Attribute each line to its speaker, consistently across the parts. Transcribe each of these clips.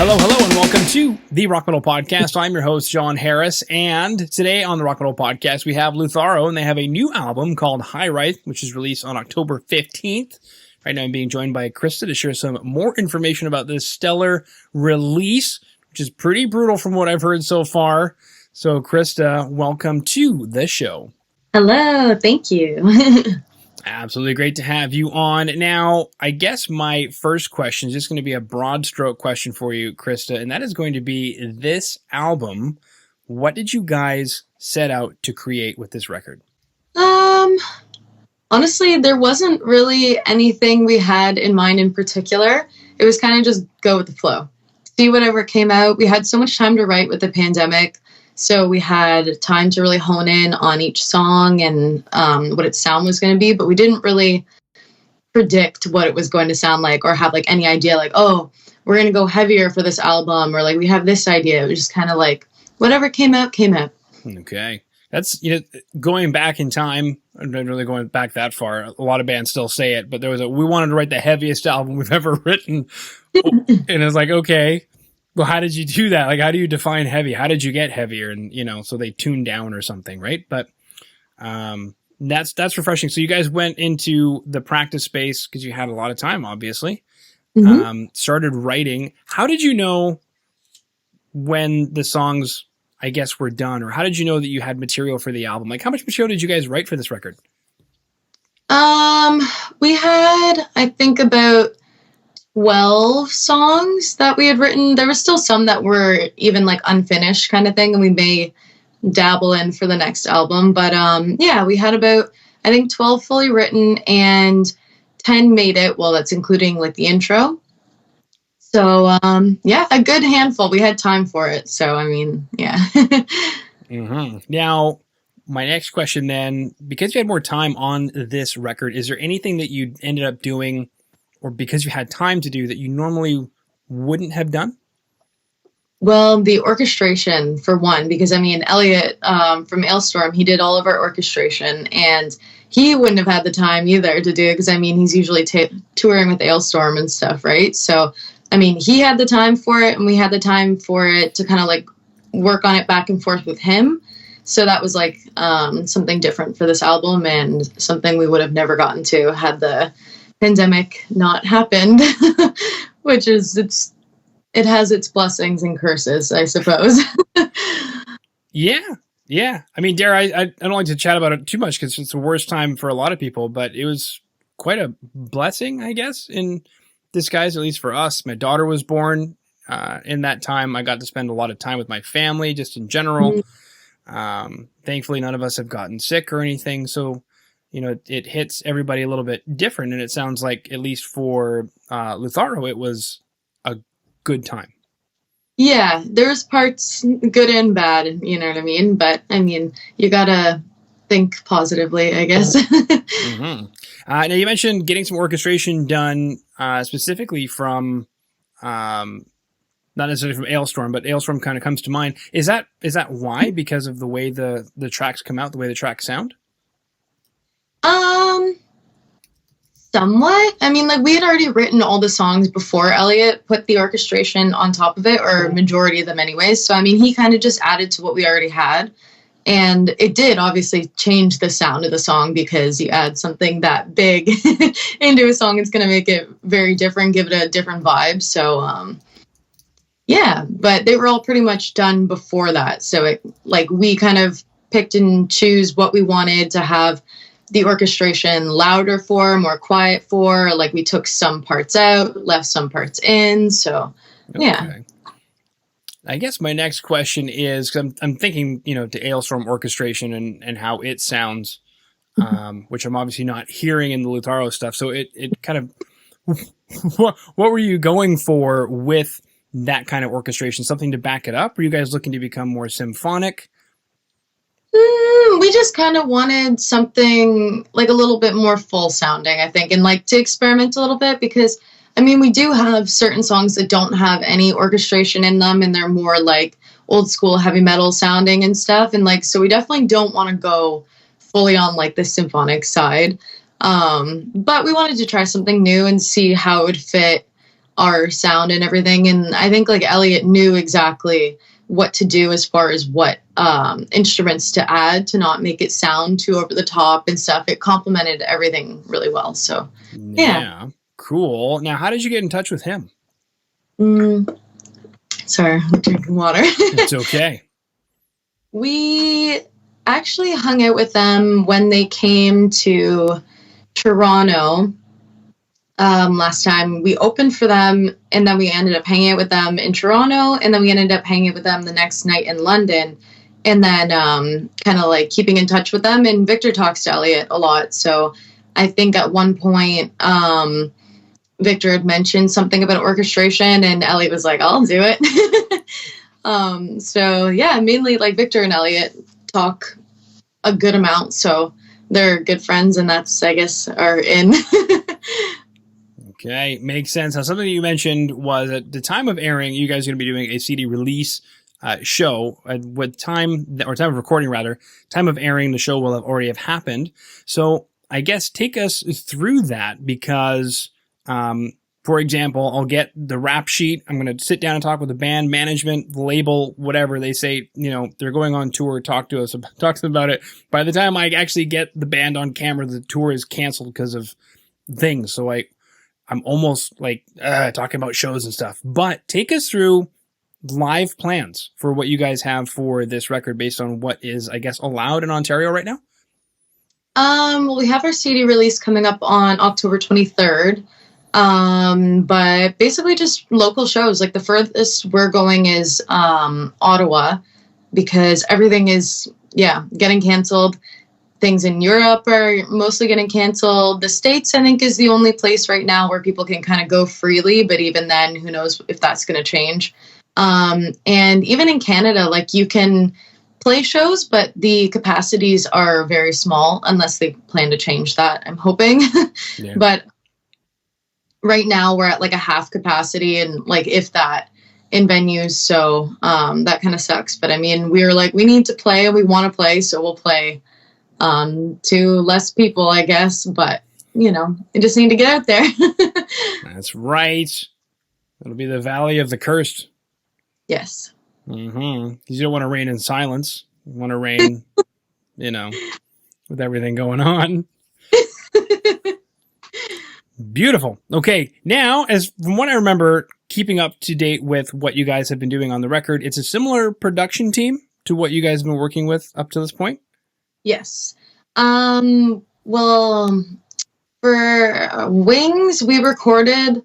Speaker 1: Hello, and welcome to the Rock Metal Podcast. I'm your host, John Harris, and today on the Rock Metal Podcast, we have LUTHARÖ, and they have a new album called Hiraeth, which is released on October 15th. Right now, I'm being joined by Krista to share some more information about this stellar release, which is pretty brutal from what I've heard so far. So, Krista, welcome to the show.
Speaker 2: Hello, thank you.
Speaker 1: Absolutely great to have you on. Now, I guess my first question is just going to be a broad stroke question for you, Krista, and that is going to be this album. What did you guys set out to create with this record?
Speaker 2: Honestly, there wasn't really anything we had in mind in particular. It was kind of just go with the flow. See whatever came out. We had so much time to write with the pandemic. So we had time to really hone in on each song and what its sound was going to be, but we didn't really predict what it was going to sound like or have like any idea like, oh, we're going to go heavier for this album or like we have this idea. It was just kind of like whatever came out, came out.
Speaker 1: Okay. That's, going back in time, I'm not really going back that far. A lot of bands still say it, but we wanted to write the heaviest album we've ever written. And it's like, okay. Well, how did you do that? Like, how do you define heavy? How did you get heavier? And, so they tuned down or something, right? But that's refreshing. So you guys went into the practice space because you had a lot of time, obviously. Mm-hmm. Started writing. How did you know when the songs, I guess, were done? Or how did you know that you had material for the album? Like, how much material did you guys write for this record?
Speaker 2: We had, I think, about 12 songs that we had written. There were still some that were even like unfinished kind of thing, and we may dabble in for the next album. But yeah, we had about, I think, 12 fully written and 10 made it. Well, that's including like the intro. So yeah, a good handful. We had time for it. So, I mean, yeah.
Speaker 1: Mm-hmm. Now, my next question then, because you had more time on this record, is there anything that you ended up doing or because you had time to do that you normally wouldn't have done?
Speaker 2: Well, the orchestration, for one, because, I mean, Elliot from Alestorm, he did all of our orchestration, and he wouldn't have had the time either to do it because, I mean, he's usually touring with Alestorm and stuff, right? So, I mean, he had the time for it, and we had the time for it to kind of, like, work on it back and forth with him. So that was, like, something different for this album and something we would have never gotten to had the pandemic not happened, which is it has its blessings and curses, I suppose.
Speaker 1: Yeah. I mean, Dare, I don't like to chat about it too much because it's the worst time for a lot of people, but it was quite a blessing, I guess, in disguise, at least for us. My daughter was born in that time. I got to spend a lot of time with my family, just in general. Mm-hmm. Thankfully, none of us have gotten sick or anything, so it hits everybody a little bit different, and it sounds like, at least for LUTHARÖ, it was a good time.
Speaker 2: Yeah, there's parts good and bad, you know what I mean? But, I mean, you gotta think positively, I guess.
Speaker 1: Mm-hmm. Now, you mentioned getting some orchestration done specifically from, not necessarily from Alestorm, but Alestorm kind of comes to mind. Is that why? Because of the way the tracks come out, the way the tracks sound?
Speaker 2: Somewhat. I mean, like, we had already written all the songs before Elliot put the orchestration on top of it, or majority of them anyways. So, I mean, he kind of just added to what we already had. And it did obviously change the sound of the song because you add something that big into a song, it's going to make it very different, give it a different vibe. So, yeah, but they were all pretty much done before that. So, we kind of picked and choose what we wanted to have the orchestration louder for, more quiet for. Like, we took some parts out, left some parts in. So, yeah.
Speaker 1: Okay. I guess my next question is, cause I'm thinking, to Alestorm orchestration and how it sounds, which I'm obviously not hearing in the LUTHARÖ stuff. So it kind of, what were you going for with that kind of orchestration? Something to back it up? Were you guys looking to become more symphonic?
Speaker 2: We just kind of wanted something like a little bit more full sounding, I think, and like to experiment a little bit because, I mean, we do have certain songs that don't have any orchestration in them and they're more like old school heavy metal sounding and stuff. And like, so we definitely don't want to go fully on like the symphonic side. But we wanted to try something new and see how it would fit our sound and everything. And I think like Elliot knew exactly what to do as far as what instruments to add to not make it sound too over the top and stuff. It complemented everything really well. So yeah.
Speaker 1: Cool. Now, how did you get in touch with him?
Speaker 2: Sorry, I'm drinking water.
Speaker 1: It's okay.
Speaker 2: We actually hung out with them when they came to Toronto last time. We opened for them, and then we ended up hanging out with them in Toronto, and then we ended up hanging out with them the next night in London, and then kind of like keeping in touch with them. And Victor talks to Elliot a lot, so I think at one point Victor had mentioned something about orchestration, and Elliot was like, I'll do it. So yeah, mainly like Victor and Elliot talk a good amount, so they're good friends, and that's, I guess, are in.
Speaker 1: Okay, makes sense. Now, something that you mentioned was at the time of airing, you guys are going to be doing a CD release show. With time of recording, rather, time of airing, the show will have already have happened. So I guess take us through that, because for example, I'll get the rap sheet. I'm going to sit down and talk with the band management, the label, whatever. They say, they're going on tour, talk to them about it. By the time I actually get the band on camera, the tour is canceled because of things. So I'm almost like talking about shows and stuff. But take us through live plans for what you guys have for this record based on what is, I guess, allowed in Ontario right now.
Speaker 2: Well, we have our CD release coming up on October 23rd. But basically just local shows. Like the furthest we're going is Ottawa, because everything is getting canceled. Things in Europe are mostly getting canceled. The States, I think, is the only place right now where people can kind of go freely, but even then, who knows if that's going to change. And even in Canada, like you can play shows, but the capacities are very small unless they plan to change that, I'm hoping. Yeah. But right now we're at like a half capacity, and like if that, in venues. So that kind of sucks. But I mean, we're like, we need to play and we want to play, so we'll play to less people, I guess. But you just need to get out there.
Speaker 1: That's right. It'll be the Valley of the Cursed.
Speaker 2: Yes.
Speaker 1: Mm-hmm. Because you don't want to reign in silence. You want to reign, with everything going on. Beautiful. Okay. Now, as from what I remember, keeping up to date with what you guys have been doing on the record, it's a similar production team to what you guys have been working with up to this point?
Speaker 2: Yes. Well, for Wings, we recorded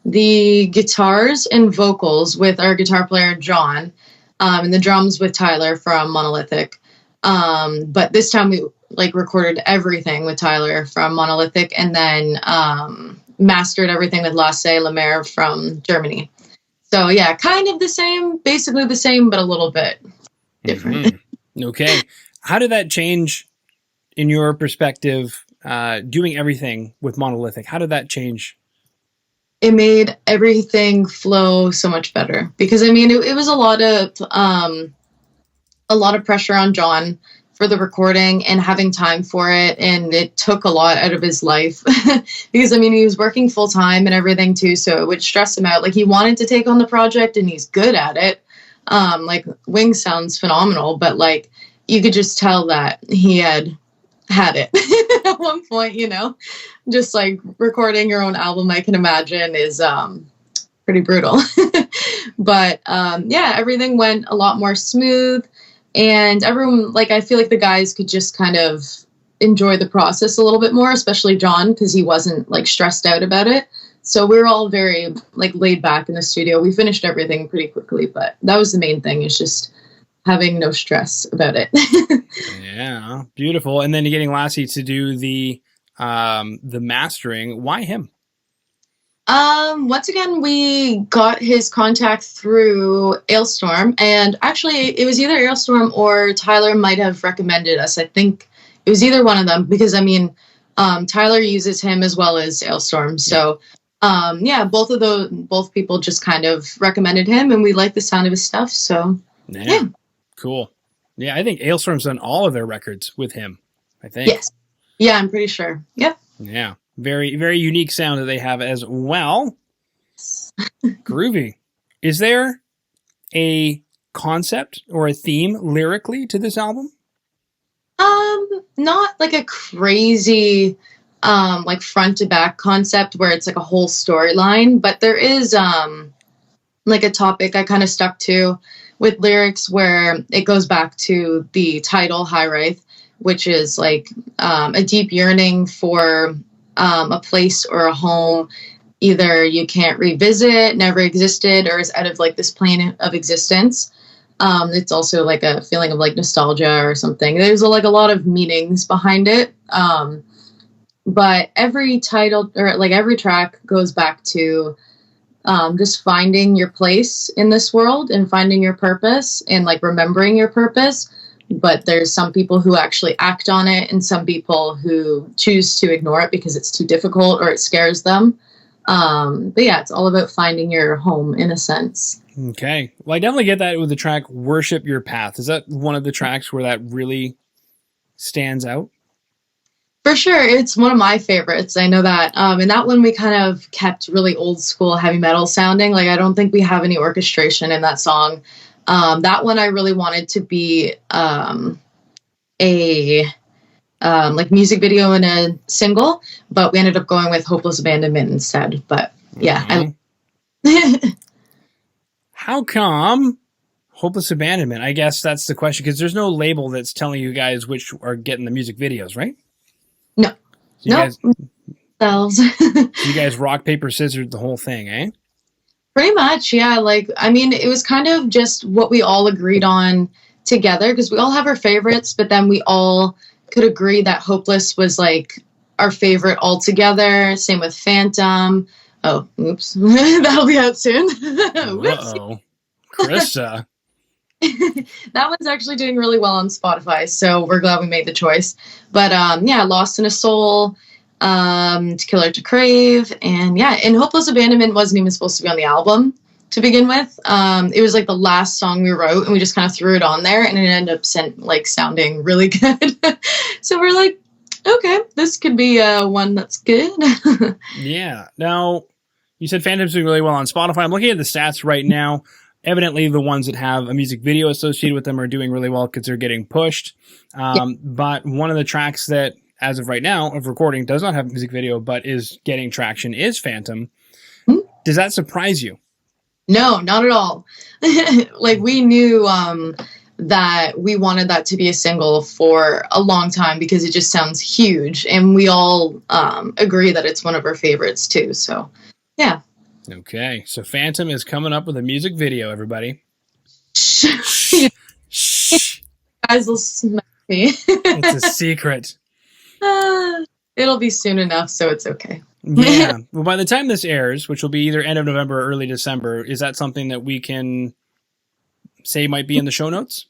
Speaker 2: the guitars and vocals with our guitar player, John, and the drums with Tyler from Monolithic. But this time we recorded everything with Tyler from Monolithic, and then mastered everything with Lasse Lemaire from Germany. So yeah, kind of the same, basically the same, but a little bit different.
Speaker 1: Mm-hmm. Okay. How did that change in your perspective, doing everything with Monolithic? How did that change?
Speaker 2: It made everything flow so much better, because I mean, it was a lot of pressure on John for the recording and having time for it, and it took a lot out of his life because I mean, he was working full time and everything too, so it would stress him out. Like, he wanted to take on the project and he's good at it. Wings sounds phenomenal, but you could just tell that he had it at one point, just recording your own album, I can imagine, is pretty brutal. But everything went a lot more smooth, and everyone, I feel like the guys could just kind of enjoy the process a little bit more, especially John, because he wasn't stressed out about it. So we were all very laid back in the studio. We finished everything pretty quickly, but that was the main thing, is just having no stress about it.
Speaker 1: Yeah, beautiful. And then getting Lassie to do the mastering. Why him?
Speaker 2: Once again, we got his contact through Alestorm, and actually it was either Alestorm or Tyler might have recommended us. I think it was either one of them, because I mean, Tyler uses him as well as Alestorm. So both people just kind of recommended him, and we like the sound of his stuff. So yeah.
Speaker 1: Cool. Yeah, I think Alestorm's done all of their records with him, I think.
Speaker 2: Yes. Yeah, I'm pretty sure. Yep.
Speaker 1: Yeah. Very, very unique sound that they have as well. Groovy. Is there a concept or a theme lyrically to this album?
Speaker 2: Not like a crazy like front to back concept where it's like a whole storyline, but there is like a topic I kind of stuck to with lyrics where it goes back to the title Hiraeth, which is like a deep yearning for a place or a home either you can't revisit, never existed, or is out of like this plane of existence. It's also like a feeling of like nostalgia or something. There's like a lot of meanings behind it. But every title or like every track goes back to just finding your place in this world and finding your purpose and like remembering your purpose. But there's some people who actually act on it and some people who choose to ignore it because it's too difficult or it scares them. But yeah, it's all about finding your home in a sense.
Speaker 1: Okay. Well, I definitely get that with the track Worship Your Path. Is that one of the tracks where that really stands out?
Speaker 2: For sure. It's one of my favorites. I know that. And that one we kind of kept really old school heavy metal sounding. Like, I don't think we have any orchestration in that song. That one I really wanted to be a like music video and a single, but we ended up going with Hopeless Abandonment instead. But yeah.
Speaker 1: How come Hopeless Abandonment? I guess that's the question, because there's no label that's telling you guys which are getting the music videos, right?
Speaker 2: No.
Speaker 1: So you guys rock, paper, scissors the whole thing, eh?
Speaker 2: Pretty much, yeah. Like, I mean, it was kind of just what we all agreed on together, because we all have our favorites, but then we all could agree that Hopeless was like our favorite altogether. Same with Phantom. Oh, oops. That'll be out soon.
Speaker 1: Uh-oh. Krista.
Speaker 2: That one's actually doing really well on Spotify, so we're glad we made the choice. But yeah, Lost in a Soul, Kill Or To Crave, and yeah, and Hopeless Abandonment wasn't even supposed to be on the album to begin with. It was like the last song we wrote, and we just kind of threw it on there, and it ended up sounding really good. So we're like, okay, this could be one that's good.
Speaker 1: Yeah. Now, you said Phantom's doing really well on Spotify. I'm looking at the stats right now. Evidently, the ones that have a music video associated with them are doing really well because they're getting pushed. But one of the tracks that, as of right now, of recording, does not have a music video, but is getting traction is Phantom. Mm-hmm. Does that surprise you?
Speaker 2: No, not at all. Like, we knew that we wanted that to be a single for a long time because it just sounds huge. And we all agree that it's one of our favorites, too. So, yeah.
Speaker 1: Okay, so Phantom is coming up with a music video, everybody.
Speaker 2: Shh. Guys will smack me.
Speaker 1: It's a secret.
Speaker 2: It'll be soon enough, so it's okay.
Speaker 1: Yeah. Well, by the time this airs, which will be either end of November or early December, is that something that we can say might be in the show notes?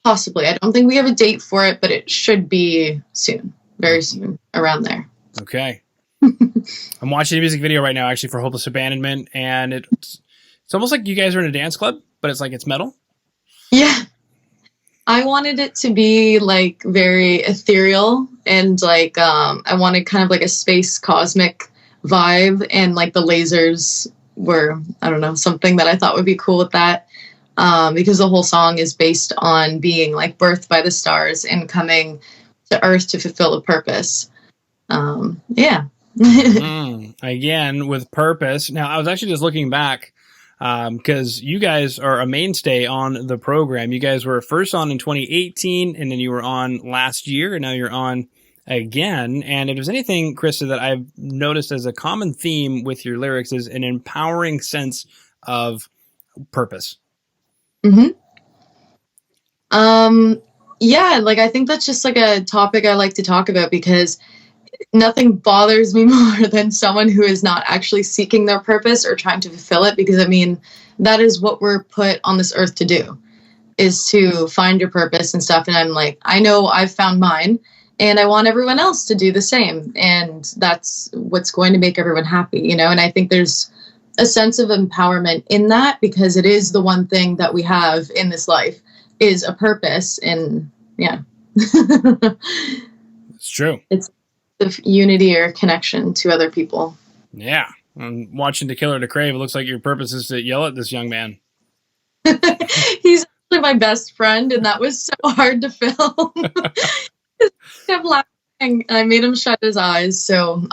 Speaker 2: Possibly. I don't think we have a date for it, but it should be soon. Very soon. Around there.
Speaker 1: Okay. I'm watching a music video right now, actually, for Hopeless Abandonment, and it's almost like you guys are in a dance club, but it's metal.
Speaker 2: Yeah. I wanted it to be like very ethereal and like I wanted kind of like a space cosmic vibe, and like the lasers were, I don't know, something that I thought would be cool with that, because the whole song is based on being like birthed by the stars and coming to Earth to fulfill a purpose. Yeah.
Speaker 1: Again, with purpose. Now, I was actually just looking back because you guys are a mainstay on the program. You guys were first on in 2018, and then you were on last year, and now you're on again. And if there's anything, Krista, that I've noticed as a common theme with your lyrics is an empowering sense of purpose.
Speaker 2: Mm-hmm. Yeah, like I think that's just like a topic I like to talk about because nothing bothers me more than someone who is not actually seeking their purpose or trying to fulfill it, because I mean, that is what we're put on this earth to do, is to find your purpose and stuff. And I'm like, I know I've found mine and I want everyone else to do the same. And that's what's going to make everyone happy, you know? And I think there's a sense of empowerment in that, because it is the one thing that we have in this life is a purpose. And yeah.
Speaker 1: It's true.
Speaker 2: It's the unity or connection to other people.
Speaker 1: Yeah. And watching To Kill Or To Crave, it looks like your purpose is to yell at this young man.
Speaker 2: He's actually my best friend, and that was so hard to film. He kept laughing, and I made him shut his eyes. So,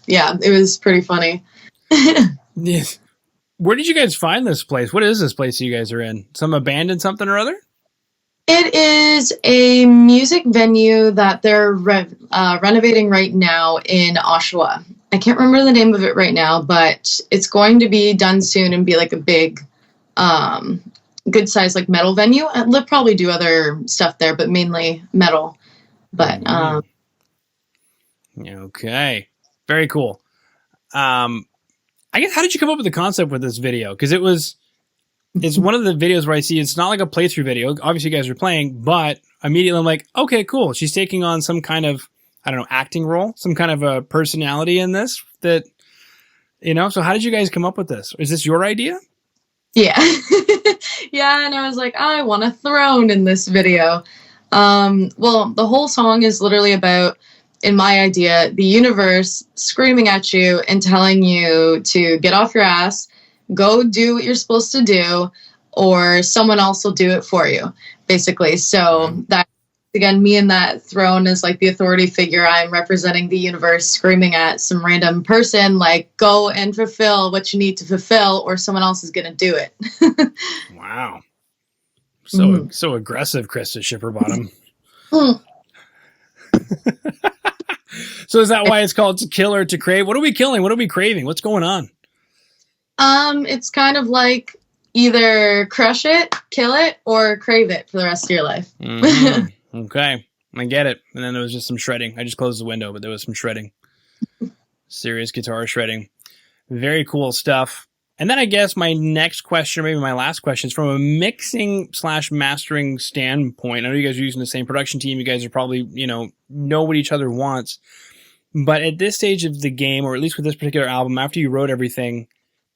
Speaker 2: yeah, it was pretty funny.
Speaker 1: Yes. Where did you guys find this place? What is this place you guys are in? Some abandoned something or other?
Speaker 2: It is a music venue that they're renovating right now in Oshawa. I can't remember the name of it right now, but it's going to be done soon and be like a big, good size like metal venue. And they'll probably do other stuff there, but mainly metal. But
Speaker 1: okay, very cool. I guess, how did you come up with the concept with this video? Because it's one of the videos where I see it's not like a playthrough video. Obviously, you guys are playing, but immediately I'm like, okay, cool. She's taking on some kind of, I don't know, acting role, some kind of a personality in this that, so how did you guys come up with this? Is this your idea?
Speaker 2: Yeah. Yeah. And I was like, I want a throne in this video. Well, the whole song is literally about, in my idea, the universe screaming at you and telling you to get off your ass, go do what you're supposed to do, or someone else will do it for you, basically. So that, again, me in that throne is like the authority figure. I'm representing the universe screaming at some random person, like, go and fulfill what you need to fulfill, or someone else is going to do it.
Speaker 1: Wow. So aggressive, Krista Shipperbottom. So is that why it's called To Kill Or To Crave? What are we killing? What are we craving? What's going on?
Speaker 2: It's kind of like either crush it, kill it, or crave it for the rest of your life.
Speaker 1: Okay, I get it. And then there was just some shredding. I just closed the window, but there was some shredding. Serious guitar shredding. Very cool stuff. And then I guess my next question, maybe my last question, is from a mixing/mastering standpoint. I know you guys are using the same production team. You guys are probably, know what each other wants. But at this stage of the game, or at least with this particular album, after you wrote everything,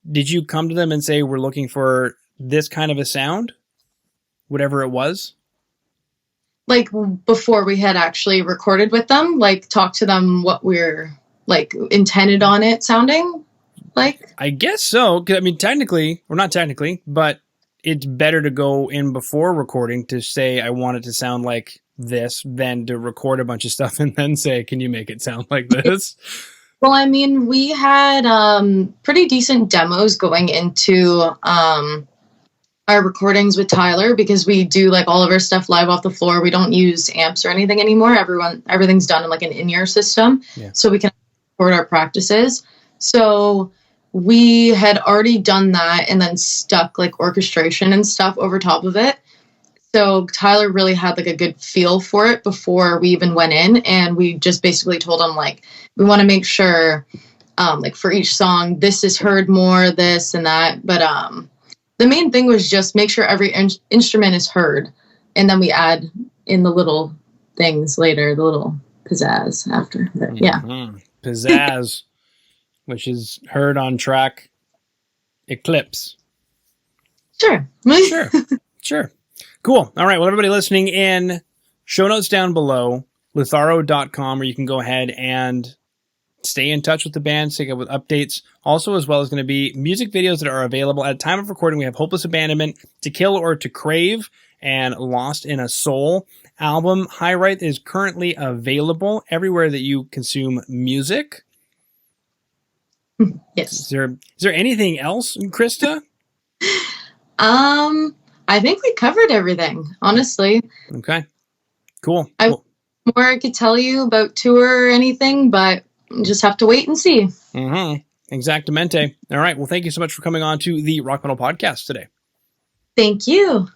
Speaker 1: did you come to them and say, we're looking for this kind of a sound? Whatever it was?
Speaker 2: Like, before we had actually recorded with them, like, talk to them what we're, like, intended on it sounding like?
Speaker 1: I guess so. 'Cause, I mean, technically, or not technically, but it's better to go in before recording to say, I want it to sound like this, than to record a bunch of stuff and then say, can you make it sound like this?
Speaker 2: Well, I mean, we had pretty decent demos going into our recordings with Tyler, because we do like all of our stuff live off the floor. We don't use amps or anything anymore. Everything's done in like an in-ear system, so we can record our practices. So we had already done that and then stuck like orchestration and stuff over top of it. So Tyler really had like a good feel for it before we even went in, and we just basically told him, like, we want to make sure, like, for each song, this is heard more, this and that. But the main thing was just make sure every instrument is heard, and then we add in the little things later, the little pizzazz after. But, yeah.
Speaker 1: Pizzazz, which is heard on track Eclipse.
Speaker 2: Sure.
Speaker 1: Sure. Cool. All right. Well, everybody listening in, show notes down below, lutharo.com, where you can go ahead and stay in touch with the band, stay up with updates. Also, as well as going to be music videos that are available. At time of recording, we have Hopeless Abandonment, To Kill Or To Crave, and Lost in a Soul album. Hiraeth is currently available everywhere that you consume music.
Speaker 2: Yes.
Speaker 1: Is there anything else, Krista?
Speaker 2: I think we covered everything, honestly.
Speaker 1: Okay. Cool.
Speaker 2: More I could tell you about tour or anything, but just have to wait and see.
Speaker 1: Exactamente. All right. Well, thank you so much for coming on to the Rock Metal Podcast today.
Speaker 2: Thank you.